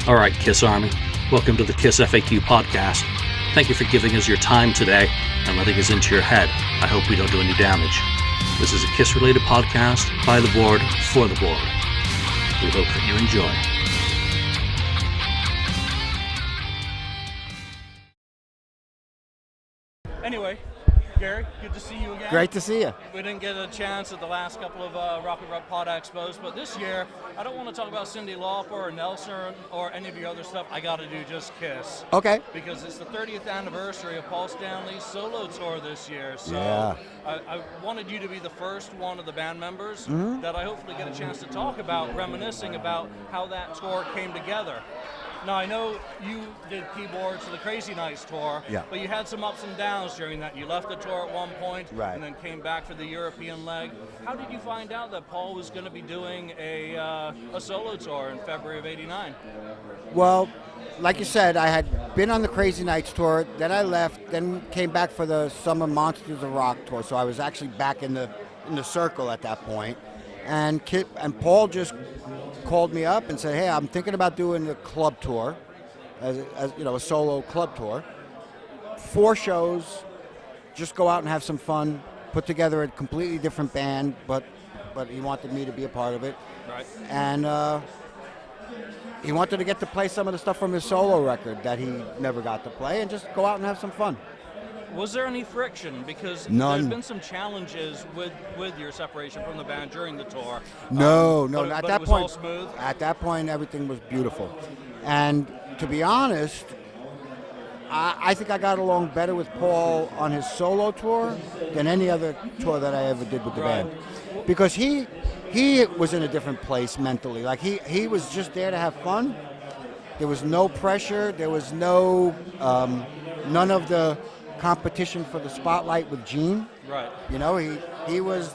All right, Kiss Army, welcome to the KissFAQ Podcast. Thank you for giving us your time today and letting us into your head. I hope we don't do any damage. This is a Kiss-related podcast by the board, for the board. We hope that you enjoy. Anyway, Gary, good to see you again. Great to see you. We didn't get a chance at the last couple of Rock and Roll Pod Expos, but this year, I don't want to talk about Cyndi Lauper or Nelson or any of your other stuff. I got to do just Kiss. Okay. Because it's the 30th anniversary of Paul Stanley's solo tour this year. So Yeah. I wanted you to be the first one of the band members that I hopefully get a chance to talk about, reminiscing about how that tour came together. Now, I know you did keyboards for the Crazy Nights tour, but you had some ups and downs during that. You left the tour at one point and then came back for the European leg. How did you find out that Paul was going to be doing a solo tour in February of '89? Well, like you said, I had been on the Crazy Nights tour, then I left, then came back for the Summer Monsters of Rock tour, so I was actually back in the circle at that point. And Paul just called me up and said, hey, I'm thinking about doing a club tour, as you know, a solo club tour. 4 shows, just go out and have some fun, put together a completely different band, but he wanted me to be a part of it. Right. And he wanted to get to play some of the stuff from his solo record that he never got to play and just go out and have some fun. Was there any friction? Because None. there's been some challenges with your separation from the band during the tour. No, but at that it was point, all smooth? At that point, everything was beautiful. And to be honest, I think I got along better with Paul on his solo tour than any other tour that I ever did with the band. Because he was in a different place mentally. Like he was just there to have fun. There was no pressure. There was none of the competition for the spotlight with Gene. Right. You know, he was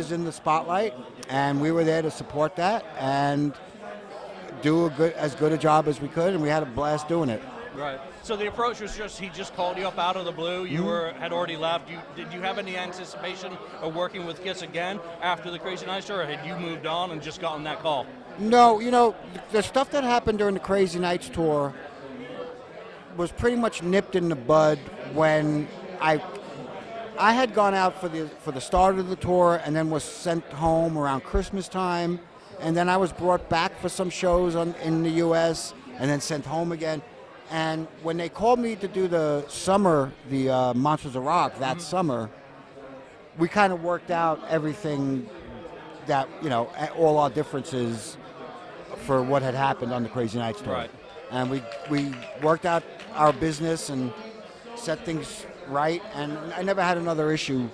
in the spotlight, and we were there to support that and do as good a job as we could, and we had a blast doing it. Right. So the approach was he just called you up out of the blue. You had already left. Did you have any anticipation of working with Kiss again after the Crazy Nights tour, or had you moved on and just gotten that call? No, you know, the stuff that happened during the Crazy Nights tour was pretty much nipped in the bud when I had gone out for the start of the tour and then was sent home around Christmas time, and then I was brought back for some shows in the U.S. and then sent home again. And when they called me to do the summer, the Monsters of Rock that summer, we kind of worked out everything that, you know, all our differences for what had happened on the Crazy Nights tour. Right. And we worked out our business and set things right, and I never had another issue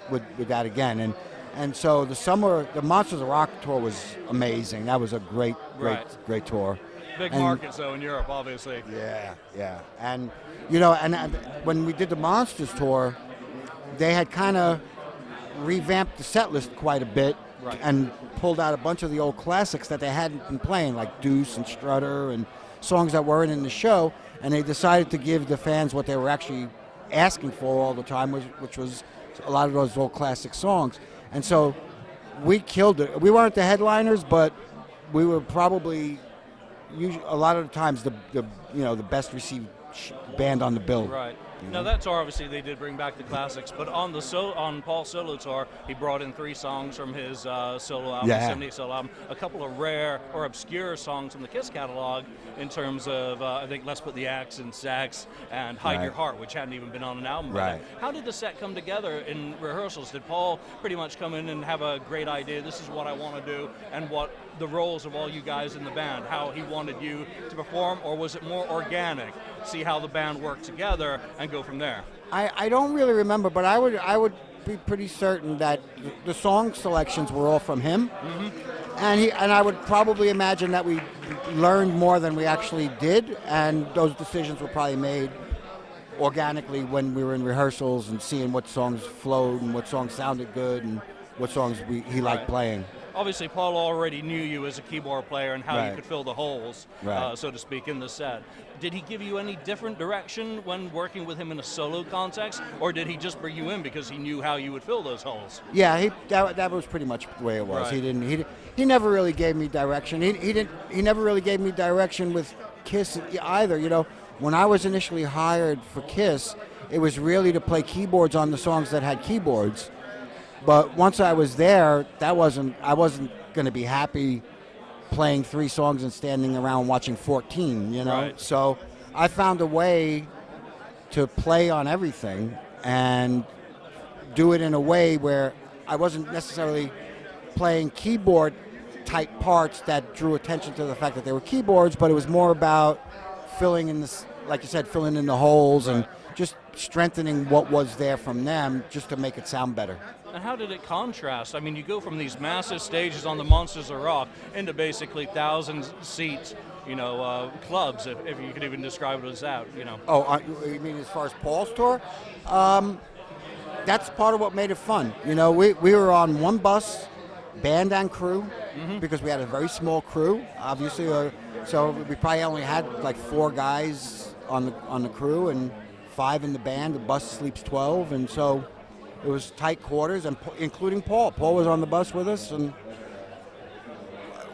with that again. And so the Monsters of Rock tour was amazing. That was a great tour. Big markets, though, in Europe, obviously. Yeah. And, you know, and when we did the Monsters tour, they had kind of revamped the set list quite a bit and pulled out a bunch of the old classics that they hadn't been playing, like Deuce and Strutter and songs that weren't in the show, and they decided to give the fans what they were actually asking for all the time, which was a lot of those old classic songs. And so we killed it. We weren't the headliners, but we were probably a lot of the times the best received band on the bill. Right. Now that tour, obviously, they did bring back the classics, but on Paul's solo tour, he brought in 3 songs from his solo album, 78 solo album, a couple of rare or obscure songs from the Kiss catalog in terms of, I think, Let's Put the Axe in Sax and Hide Your Heart, which hadn't even been on an album. Right. How did the set come together in rehearsals? Did Paul pretty much come in and have a great idea, this is what I want to do, and what the roles of all you guys in the band, how he wanted you to perform, or was it more organic, see how the band worked together and go from there? I don't really remember, but I would be pretty certain that the song selections were all from him, and I would probably imagine that we learned more than we actually did, and those decisions were probably made organically when we were in rehearsals and seeing what songs flowed and what songs sounded good and what songs he liked playing. obviously Paul already knew you as a keyboard player and how Right. you could fill the holes, Right. so to speak, in the set. Did he give you any different direction when working with him in a solo context, or did he just bring you in because he knew how you would fill those holes? Yeah, that was pretty much the way it was. Right. He never really gave me direction. He never really gave me direction with Kiss either. You know, when I was initially hired for Kiss, it was really to play keyboards on the songs that had keyboards. But once I was there, I wasn't going to be happy playing 3 songs and standing around watching 14, you know? Right. So I found a way to play on everything and do it in a way where I wasn't necessarily playing keyboard type parts that drew attention to the fact that they were keyboards, but it was more about filling in this, like you said, filling in the holes and just strengthening what was there from them just to make it sound better. And how did it contrast? I mean, you go from these massive stages on the Monsters of Rock into basically 1,000-seat, clubs, if you could even describe it as that, you know. Oh, you mean as far as Paul's tour? That's part of what made it fun. You know, we were on one bus, band and crew, because we had a very small crew, obviously. So we probably only had like 4 guys on the crew and 5 in the band. The bus sleeps 12, and so it was tight quarters, and including Paul. Paul was on the bus with us, and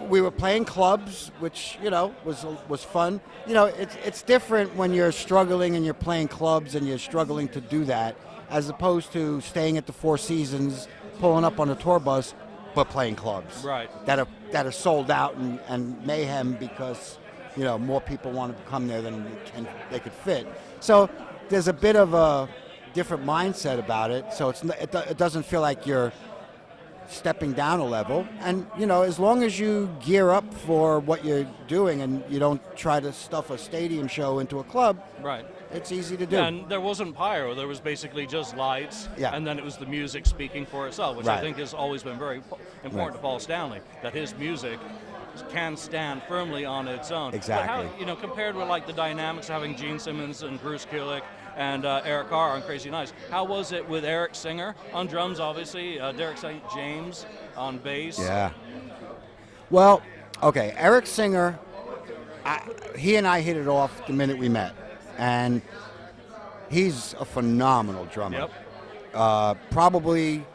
we were playing clubs, which was fun. You know, it's different when you're struggling and you're playing clubs and you're struggling to do that, as opposed to staying at the Four Seasons, pulling up on a tour bus, but playing clubs. Right. That are sold out and mayhem because more people want to come there than they could fit. So there's a bit of a different mindset about it. So it doesn't feel like you're stepping down a level. And as long as you gear up for what you're doing and you don't try to stuff a stadium show into a club, right, it's easy to do. Yeah, and there wasn't pyro. There was basically just lights, and then it was the music speaking for itself, which I think has always been very important to Paul Stanley, that his music can stand firmly on its own. Exactly. But how, compared with like the dynamics of having Gene Simmons and Bruce Kulick and Eric Carr on Crazy Nights, how was it with Eric Singer on drums, obviously, Derek St. James on bass? Yeah. Well, okay, Eric Singer, he and I hit it off the minute we met, and he's a phenomenal drummer. Yep. Probably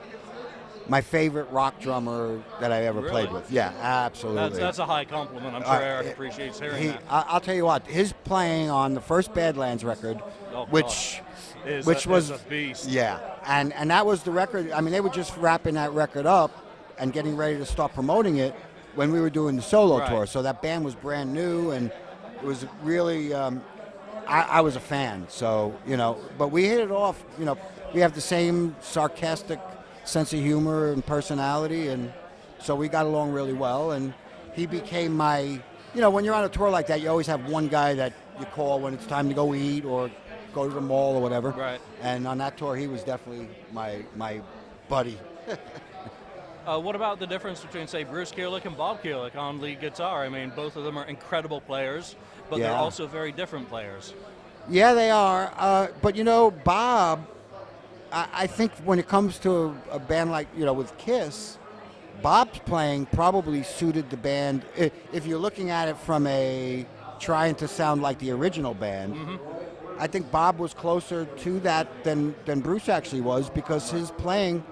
my favorite rock drummer that I ever played with. Yeah, absolutely. That's a high compliment. I'm sure Eric appreciates hearing that. I'll tell you what, his playing on the first Badlands record, which was a beast. Yeah, and that was the record. I mean, they were just wrapping that record up and getting ready to start promoting it when we were doing the solo tour. So that band was brand new, and it was really. I was a fan, so but we hit it off. We have the same sarcastic sense of humor and personality, and so we got along really well. And he became my, when you're on a tour like that, you always have one guy that you call when it's time to go eat or go to the mall or whatever. Right. And on that tour, he was definitely my buddy. What about the difference between, say, Bruce Kulick and Bob Kulick on lead guitar? I mean, both of them are incredible players, but they're also very different players. Yeah, they are. But Bob, I think when it comes to a band like, with Kiss, Bob's playing probably suited the band. If you're looking at it from a trying to sound like the original band, I think Bob was closer to that than Bruce actually was, because his playing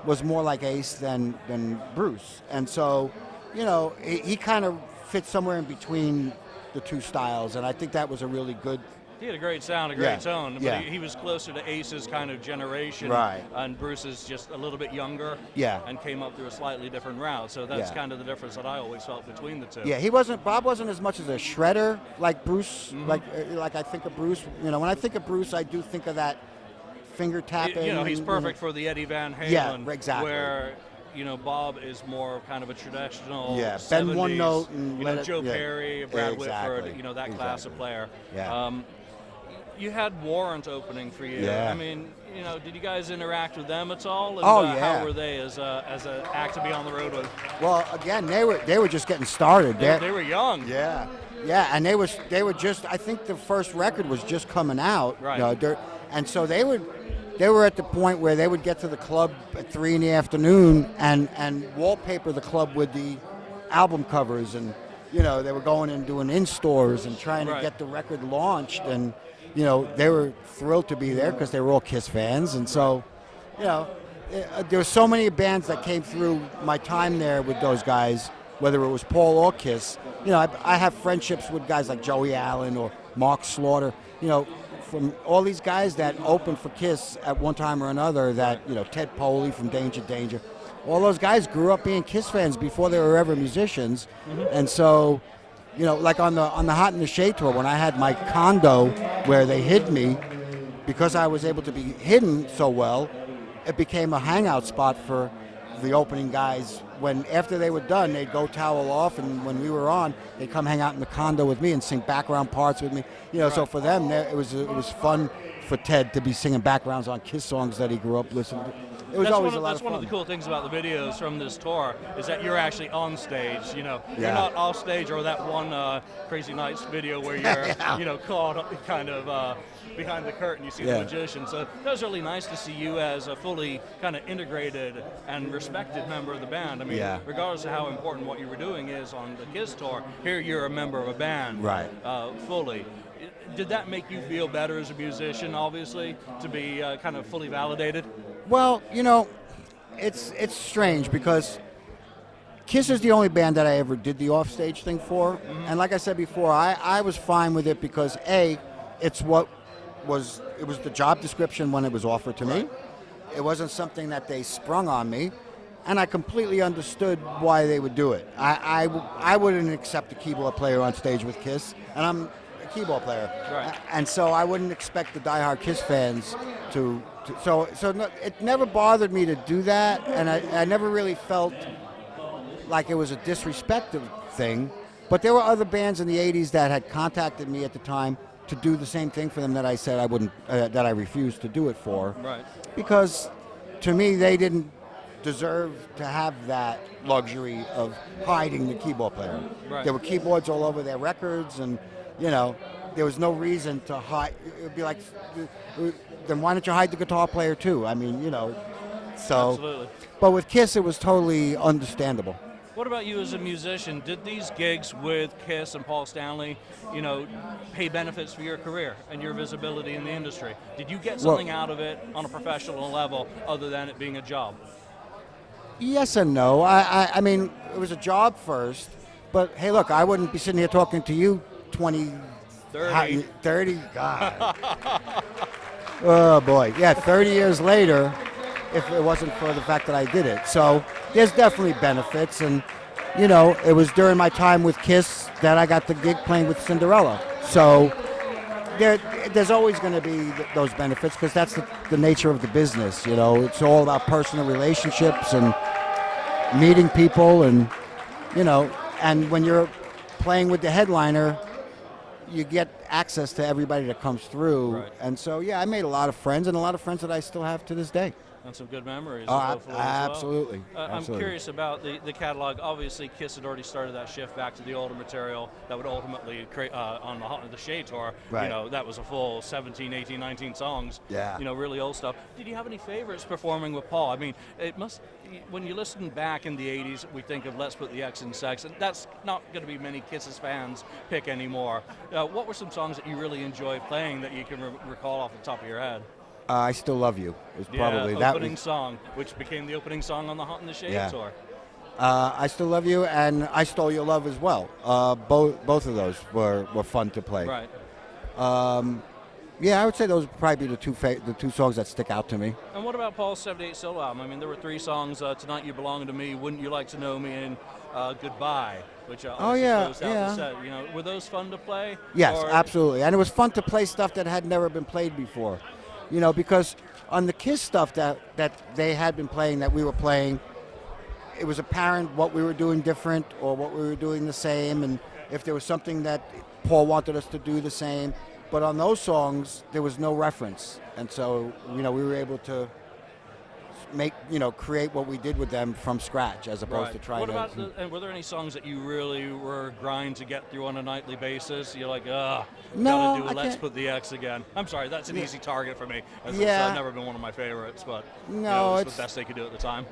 was more like Ace than Bruce. And so, he kind of fit somewhere in between the two styles, and I think that was a really good. He had a great sound, a great tone, but he was closer to Ace's kind of generation, and Bruce is just a little bit younger, and came up through a slightly different route. So that's kind of the difference that I always felt between the two. Yeah, Bob wasn't as much as a shredder like Bruce, like I think of Bruce. When I think of Bruce, I do think of that finger tapping. He's perfect for the Eddie Van Halen. Yeah, exactly. Where Bob is more kind of a traditional 70s, bend one note and Joe Perry, Brad Whitford, that class of player. Yeah. You had Warrant opening for you. Yeah. I mean, did you guys interact with them at all? And, yeah. How were they as an act to be on the road with? Well, again, they were just getting started. They were young. Yeah, and they were just. I think the first record was just coming out. Right. And so they would they were at the point where they would get to the club at 3 p.m. and wallpaper the club with the album covers, and they were going and doing in-stores and trying to get the record launched, and they were thrilled to be there because they were all Kiss fans, and so there were so many bands that came through my time there with those guys, whether it was Paul or Kiss. I have friendships with guys like Joey Allen or Mark Slaughter, from all these guys that opened for Kiss at one time or another, that, Ted Poley from Danger Danger. All those guys grew up being Kiss fans before they were ever musicians. And so, like on the Hot in the Shade tour, when I had my condo where they hid me, because I was able to be hidden so well, it became a hangout spot for the opening guys. When after they were done, they'd go towel off, and when we were on, they'd come hang out in the condo with me and sing background parts with me. So for them, it was fun for Ted to be singing backgrounds on Kiss songs that he grew up listening to. It was always a lot of fun. That's one of the cool things about the videos from this tour, is that you're actually on stage. You're not off stage, or that one Crazy Nights video where you're caught kind of behind the curtain. You see the magician. So that was really nice to see you as a fully kind of integrated and respected member of the band. I mean, regardless of how important what you were doing is on the Kiss tour, here you're a member of a band, right? Fully. Did that make you feel better as a musician, obviously, to be kind of fully validated? Well, it's strange because Kiss is the only band that I ever did the offstage thing for. And like I said before, I was fine with it because, A, it was the job description when it was offered to me. It wasn't something that they sprung on me. And I completely understood why they would do it. I wouldn't accept a keyboard player on stage with Kiss, and I'm a keyboard player. Right. And so I wouldn't expect the diehard Kiss fans to it never bothered me to do that, and I never really felt like it was a disrespectful thing. But there were other bands in the 80s that had contacted me at the time to do the same thing for them that I said I wouldn't, that I refused to do it for. Right. Because to me, they didn't deserve to have that luxury of hiding the keyboard player. Right. There were keyboards all over their records, and there was no reason to hide. It would be like, then why don't you hide the guitar player too? I mean, so. Absolutely. But with Kiss, it was totally understandable. What about you as a musician? Did these gigs with Kiss and Paul Stanley, pay benefits for your career and your visibility in the industry? Did you get something out of it on a professional level other than it being a job? Yes and no. I mean, it was a job first, but hey, look, I wouldn't be sitting here talking to you 30, God. Oh, boy. Yeah, 30 years later, if it wasn't for the fact that I did it. So there's definitely benefits. And, it was during my time with Kiss that I got the gig playing with Cinderella. So there's always going to be those benefits because that's the nature of the business. It's all about personal relationships and meeting people. And, and when you're playing with the headliner, you get access to everybody that comes through. Right. And so, I made a lot of friends, and a lot of friends that I still have to this day. And some good memories. Absolutely. I'm curious about the catalog. Obviously, Kiss had already started that shift back to the older material that would ultimately create on the Shade tour. Right. That was a full 17, 18, 19 songs. Yeah. Really old stuff. Did you have any favorites performing with Paul? I mean, it must. When you listen back in the 80s, we think of Let's Put the X in Sex, and that's not going to be many Kisses fans pick anymore. What were some songs that you really enjoyed playing that you can recall off the top of your head? I Still Love You is probably that opening song, which became the opening song on the Hot in the Shade tour. I Still Love You and I Stole Your Love as well. Both of those were fun to play. Right. I would say those would probably be the two songs that stick out to me. And what about Paul's 78 solo album? I mean, there were 3 songs, Tonight You Belong to Me, Wouldn't You Like to Know Me, and Goodbye, which closed out the set. Were those fun to play? Yes, absolutely. And it was fun to play stuff that had never been played before. Because on the Kiss stuff that they had been playing, that we were playing, it was apparent what we were doing different or what we were doing the same, and if there was something that Paul wanted us to do the same. But on those songs, there was no reference. And so, we were able to create what we did with them from scratch, as opposed to trying and were there any songs that you really were grind to get through on a nightly basis? You're like, gotta do it. Let's put the X again. I'm sorry, that's an easy target for me. It's never been one of my favorites, but it's the best they could do at the time.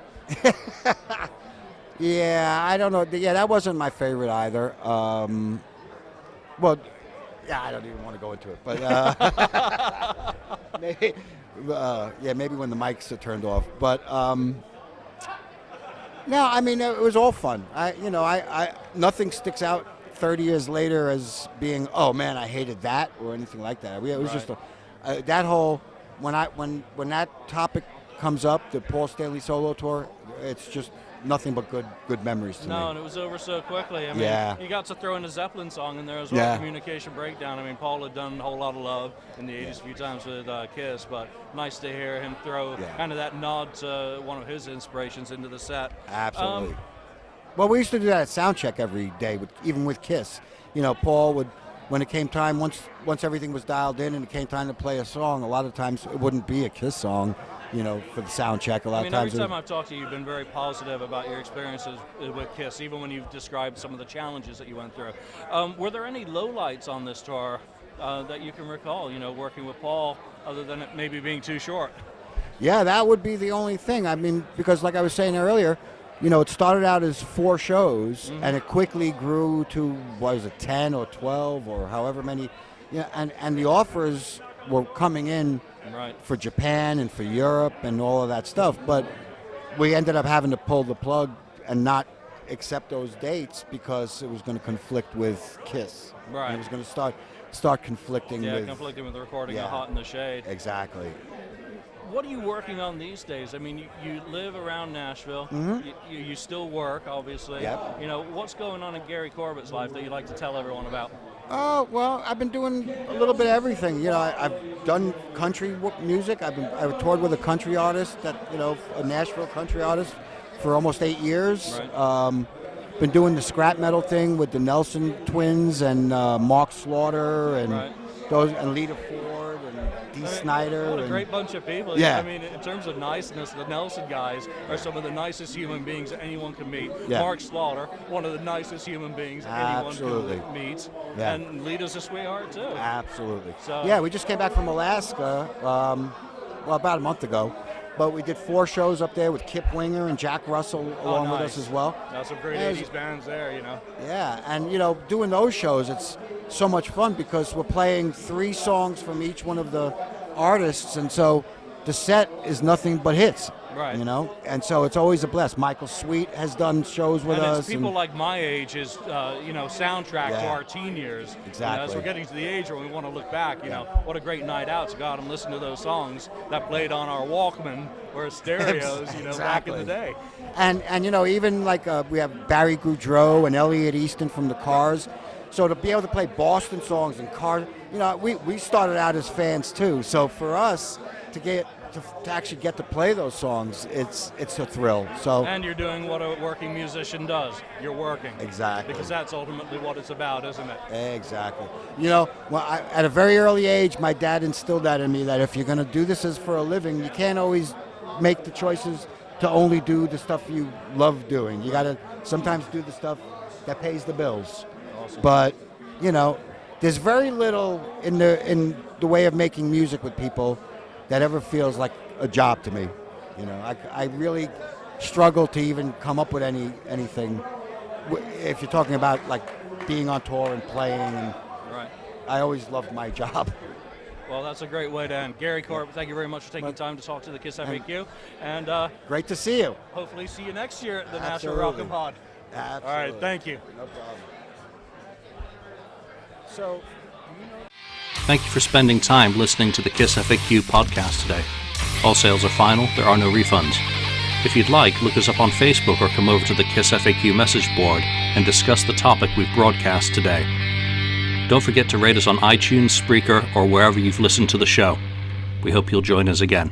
Yeah, I don't know. Yeah, that wasn't my favorite either. I don't even want to go into it, but maybe when the mics are turned off. But no, I mean, it was all fun. Nothing sticks out 30 years later as being, oh man, I hated that or anything like that. It was just that whole when that topic comes up, the Paul Stanley solo tour, it's just nothing but good memories to me. No, and it was over so quickly. I mean, you got to throw in a Zeppelin song in there as well, Communication Breakdown. I mean, Paul had done a whole lot of love in the 80s a few times with Kiss, but nice to hear him throw kind of that nod to one of his inspirations into the set. Absolutely. Well, we used to do that at soundcheck every day, even with Kiss. Paul would, when it came time, once everything was dialed in and it came time to play a song, a lot of times it wouldn't be a Kiss song. For the sound check, a lot of times. Every time I've talked to you, you've been very positive about your experiences with Kiss, even when you've described some of the challenges that you went through. Were there any lowlights on this tour that you can recall, working with Paul, other than it maybe being too short? Yeah, that would be the only thing. I mean, because like I was saying earlier, it started out as 4 shows, and it quickly grew to, 10 or 12 or however many. And the offers were coming in for Japan and for Europe and all of that stuff, but we ended up having to pull the plug and not accept those dates because it was going to conflict with Kiss. Right. And it was going to start conflicting with the recording of Hot in the Shade. Exactly. What are you working on these days? I mean, you live around Nashville. You still work, obviously. Yep. What's going on in Gary Corbett's life that you'd like to tell everyone about? Oh, well, I've been doing a little bit of everything. I've done country music. I've toured with a country artist, a Nashville country artist, for almost 8 years. Right. Been doing the scrap metal thing with the Nelson Twins and Mark Slaughter and those, and Lita Ford and Dee Snider. What a great bunch of people. Yeah. I mean, in terms of niceness, the Nelson guys are some of the nicest human beings that anyone can meet. Yeah. Mark Slaughter, one of the nicest human beings anyone can meet. Yeah. And Lita's a sweetheart, too. Absolutely. So, yeah, we just came back from Alaska, about a month ago. But we did 4 shows up there with Kip Winger and Jack Russell along with us as well. That's some great 80s bands there, Yeah, and doing those shows, it's so much fun because we're playing 3 songs from each one of the artists, and so the set is nothing but hits. Right. And so it's always a blast. Michael Sweet has done shows with us. It's people like my age is, soundtrack to our teen years. Exactly. As we're getting to the age where we want to look back, what a great night out to go out and listen to those songs that played on our Walkman or stereos, back in the day. And even like we have Barry Goudreau and Elliot Easton from the Cars. So to be able to play Boston songs and Cars, we started out as fans too. So for us to actually get to play those songs, it's a thrill. So, and you're doing what a working musician does. You're working. Exactly. Because that's ultimately what it's about, isn't it? Exactly. At a very early age, my dad instilled that in me, that if you're going to do this as for a living, you can't always make the choices to only do the stuff you love doing. You got to sometimes do the stuff that pays the bills. Awesome. But, there's very little in the way of making music with people that ever feels like a job to me. I really struggle to even come up with anything. If you're talking about like being on tour and playing, and I always loved my job. Well, that's a great way to end. Gary Corbett, thank you very much for taking time to talk to the KissFAQ. And great to see you. Hopefully see you next year at the Nashville Rock and Pod. Absolutely. All right, thank you. No problem. Thank you for spending time listening to the KissFAQ podcast today. All sales are final, there are no refunds. If you'd like, look us up on Facebook or come over to the KissFAQ message board and discuss the topic we've broadcast today. Don't forget to rate us on iTunes, Spreaker, or wherever you've listened to the show. We hope you'll join us again.